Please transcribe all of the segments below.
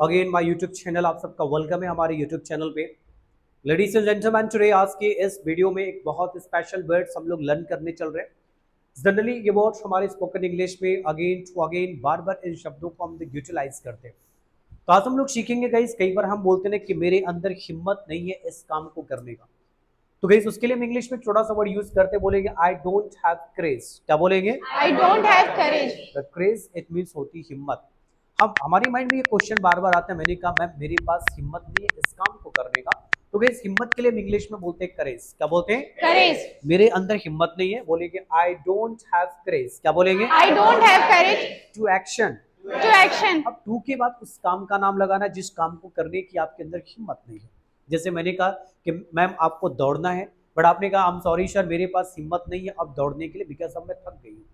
Again my YouTube channel, आप सबका welcome है हमारे यूट्यूब चैनल पे। लेडीज एंड जेंटलमैन, टुडे आज के इस वीडियो में एक बहुत स्पेशल वर्ड्स हम लोग लर्न करने चल रहे हैं। जनरली ये वर्ड्स हमारे स्पोकन इंग्लिश में अगेन टू अगेन बार बार इन शब्दों को हम यूटिलाइज करते हैं। तो आज हम लोग सीखेंगे गाइस, कई बार हम बोलते हैं कि मेरे अंदर हिम्मत नहीं है इस काम को करने का। तो गाइस उसके लिए हम इंग्लिश में छोटा सा वर्ड यूज करते बोलेंगे आई डोंट हैव करेज। क्या बोलेंगे? I don't have courage. The craze it means होती हिम्मत। हम हमारी माइंड में ये क्वेश्चन बार बार आता है, मैंने कहा मैम मेरे पास हिम्मत नहीं है इस काम को करने का। तो गाइस हिम्मत के लिए हम इंग्लिश में बोलते हैं करेज। क्या बोलते हैं? Courage. मेरे अंदर हिम्मत नहीं है, बोलेंगे आई डोंट हैव करेज। क्या बोलेंगे? I don't have courage to action. to action. अब टू के बाद उस काम का नाम लगाना जिस काम को करने की आपके अंदर हिम्मत नहीं है। जैसे मैंने कहा कि मैम आपको दौड़ना है, बट आपने कहा आई एम सॉरी सर मेरे पास हिम्मत नहीं है अब दौड़ने के लिए बिकॉज अब मैं थक गई हूँ।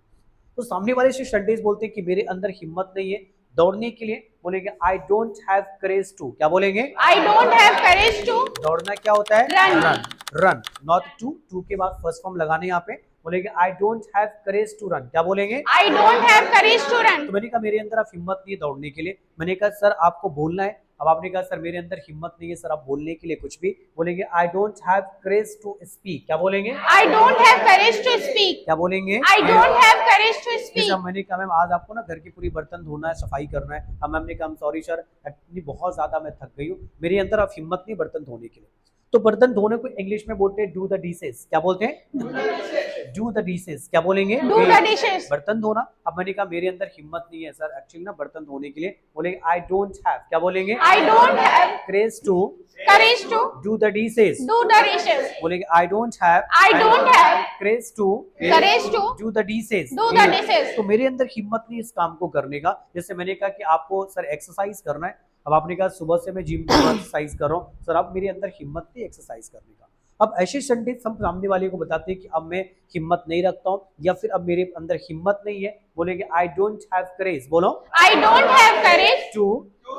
तो सामने वाले से सेंटेंस बोलते हैं कि मेरे अंदर हिम्मत नहीं है दौड़ने के लिए, बोलेंगे I don't have courage to. क्या बोलेंगे? I don't have courage to दौड़ना क्या होता है? Run. Run. Run not to के बाद फर्स्ट फॉर्म लगाने यहाँ पे, बोलेंगे I don't have courage to run. क्या बोलेंगे? I don't have courage to run. तो मैंने कहा मेरे अंदर आप हिम्मत नहीं है दौड़ने के लिए। मैंने कहा सर आपको बोलना है, अब आपने कहा सर मेरे अंदर हिम्मत नहीं है सर आप बोलने के लिए कुछ भी, बोलेंगे I don't have courage to speak. क्या बोलेंगे? I don't have courage to speak. क्या बोलेंगे? I don't have courage to speak. जैसे मैंने कहा मैम आज आपको ना घर की पूरी बर्तन धोना है, सफाई करना है। अब मैम ने कहा सॉरी सर एक्चुअली बहुत ज्यादा मैं थक गई हूँ, मेरे अंदर आप हिम्मत नहीं बर्तन धोने के लिए। तो बर्तन धोने को इंग्लिश में बोलते हैं डू द डिशेस। क्या बोलते हैं? Do the dishes. क्या बोलेंगे? Do the dishes. बर्तन धोना। अब मैंने कहा मेरे अंदर हिम्मत नहीं है सर एक्चुअली ना बर्तन धोने के लिए, बोलेंगे आई डोंट हैव। क्या बोलेंगे? I don't have courage to courage to do the dishes. do the dishes. बोलेंगे I don't have I don't have courage to courage to do the dishes. do the dishes. तो मेरे अंदर हिम्मत नहीं इस काम को करने का। जैसे मैंने कहा कि आपको सर एक्सरसाइज करना है, अब आपने कहा सुबह से मैं जिम में एक्सरसाइज कर रहा हूँ सर, अब मेरे अंदर हिम्मत नहीं एक्सरसाइज करने का। अब ऐसे सेंटेंस हम सामने वाले को बताते हैं कि अब मैं हिम्मत नहीं रखता हूँ या फिर अब मेरे अंदर हिम्मत नहीं है, बोलेंगे आई डोंट हैव करेज। बोलो I don't have courage to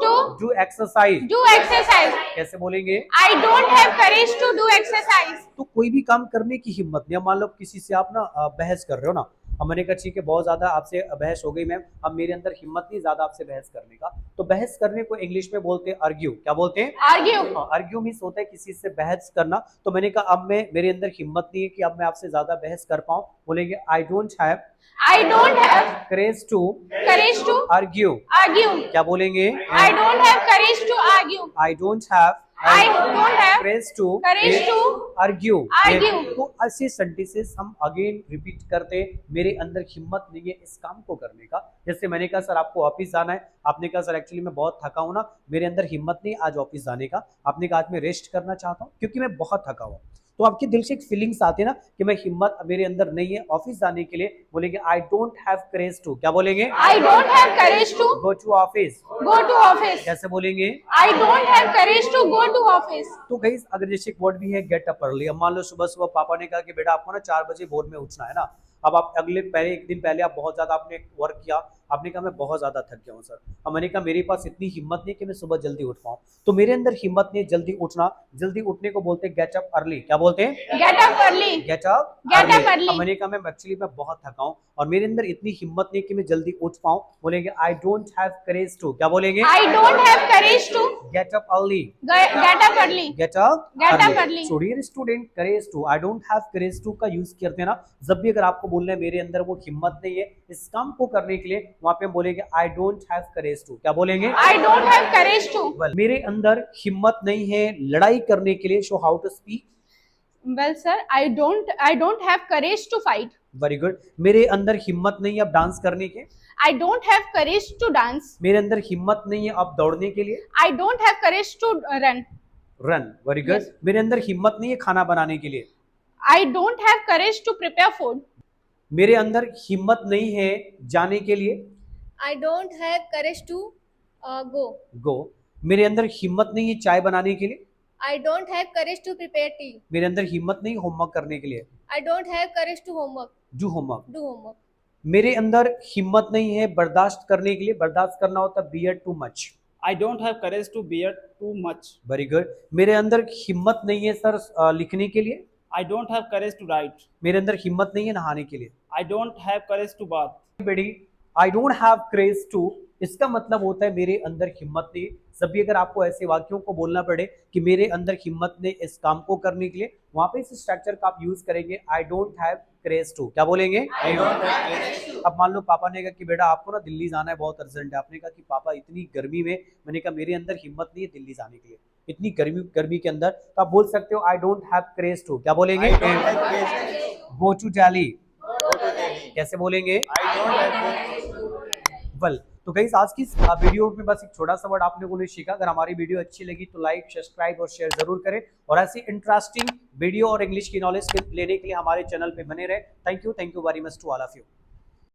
to do exercise. do exercise. कैसे बोलेंगे? I don't have courage to do exercise. तो कोई भी काम करने की हिम्मत नहीं। अब मान लो किसी से आप ना बहस कर रहे हो ना, अब मैंने कहा ठीक है बहुत ज्यादा आपसे बहस हो गई मैम, अब मेरे अंदर हिम्मत नहीं ज्यादा आपसे बहस करने का। तो बहस करने को इंग्लिश में बोलते हैं आर्ग्यू। क्या बोलते हैं? Argue. आर्ग्यू मीन्स होता है किसी से बहस करना। तो मैंने कहा अब मैं मेरे अंदर हिम्मत नहीं है कि अब मैं आपसे ज्यादा बहस कर पाऊं, बोलेंगे I don't have I don't have courage to courage to argue. argue. क्या बोलेंगे? I don't have courage to argue. I don't have I don't have courage to courage to argue. Argue. तो ऐसे सेंटेंसेस हम again repeat करते हैं, मेरे अंदर हिम्मत नहीं है इस काम को करने का। जैसे मैंने कहा सर आपको ऑफिस जाना है, आपने कहा सर एक्चुअली मैं बहुत थका हूं ना, मेरे अंदर हिम्मत नहीं आज ऑफिस जाने का। आपने कहा आज मैं रेस्ट करना चाहता हूँ क्योंकि मैं बहुत थका हुआ। तो आपके दिल से एक फीलिंग्स आती है ना कि मैं हिम्मत मेरे अंदर नहीं है ऑफिस जाने के लिए, बोलेंगे I don't have courage to. क्या बोलेंगे? I don't have courage to go to office. go to office. कैसे बोलेंगे? I don't have courage to go to office. तो गाइस अगर जैसे एक वर्ड भी है गेट अप अर्ली। अब मान लो सुबह सुबह पापा ने कहा कि बेटा आपको ना 4 बजे भोर में उठना है ना। अब आप अगले पहले एक दिन पहले आप बहुत ज्यादा आपने वर्क किया, आपने कहा मैं बहुत ज्यादा थक गया हूँ सर। अब मैंने कहा मेरे पास इतनी हिम्मत नहीं कि मैं सुबह जल्दी उठ पाऊँ। तो मेरे अंदर हिम्मत नहीं जल्दी उठना, जल्दी उठने को बोलते हैं गेट अप अर्ली। क्या बोलते हैं? Get up early. Get up Get up early. अब मैंने कहा मैं एक्चुअली मैं बहुत थका हूँ और मेरे अंदर इतनी हिम्मत नहीं कि मैं जल्दी उठ पाऊँ, बोलेंगे I don't have courage to. क्या बोलेंगे? I don't have courage to get up early. get up early. Get up Get up early. So dear student, courage to I don't have courage to का use करते हैं ना जब भी अगर आपको बोलना है मेरे अंदर वो हिम्मत नहीं है इस काम को करने के लिए, वहां पे हम बोलेंगे I don't have courage to. क्या बोलेंगे? I don't have courage to. Well, मेरे अंदर हिम्मत नहीं है लड़ाई करने के लिए, show how to speak. Well, sir, I don't have courage to fight. Very good. मेरे अंदर हिम्मत नहीं है अब डांस करने के। I don't have courage to dance. मेरे अंदर हिम्मत नहीं है अब दौड़ने के लिए। I don't have courage to run. Run. Very good. Yes. मेरे अंदर हिम्मत नहीं है खाना बनाने के लिए। I don't have courage to prepare food. मेरे अंदर हिम्मत नहीं है जाने के लिए। I don't have courage to go. गो। मेरे अंदर हिम्मत नहीं है चाय बनाने के लिए। I don't have courage to prepare tea. मेरे अंदर हिम्मत नहीं होमवर्क करने के लिए। I don't have courage to homework. Do homework. Do homework. मेरे अंदर हिम्मत नहीं है बर्दाश्त करने के लिए। बर्दाश्त करना होता है bear too much. I don't have courage to bear too much. Very good. मेरे अंदर हिम्मत नहीं है सर लिखने के लिए। I don't have courage to write. मेरे अंदर हिम्मत नहीं है नहाने के लिए। I don't have courage to bath. बेटी I don't have courage to इसका मतलब होता है मेरे अंदर हिम्मत नहीं। जब भी अगर आपको ऐसे वाक्यों को बोलना पड़े कि मेरे अंदर हिम्मत नहीं इस काम को करने के लिए, वहां पे इस स्ट्रक्चर का आप यूज करेंगे I don't have courage to. क्या बोलेंगे? I don't have courage to. अब मान लो पापा ने कहा कि बेटा आपको ना दिल्ली जाना है, बहुत अर्जेंट है। आपने कहा कि पापा इतनी गर्मी में, मैंने कहा मेरे अंदर हिम्मत नहीं है दिल्ली जाने के लिए, इतनी गर्मी के अंदर, तो आप बोल सकते हो I don't have courage to. क्या बोलेंगे? Go to Delhi. कैसे बोलेंगे? वेल, तो गाइस आज की वीडियो में बस एक छोटा सा वर्ड आप लोगों ने सीखा। अगर हमारी वीडियो अच्छी लगी तो लाइक, सब्सक्राइब और शेयर जरूर करें, और ऐसी इंटरेस्टिंग वीडियो और इंग्लिश की नॉलेज लेने के लिए हमारे चैनल पे बने रहे। Thank you very much to all of you.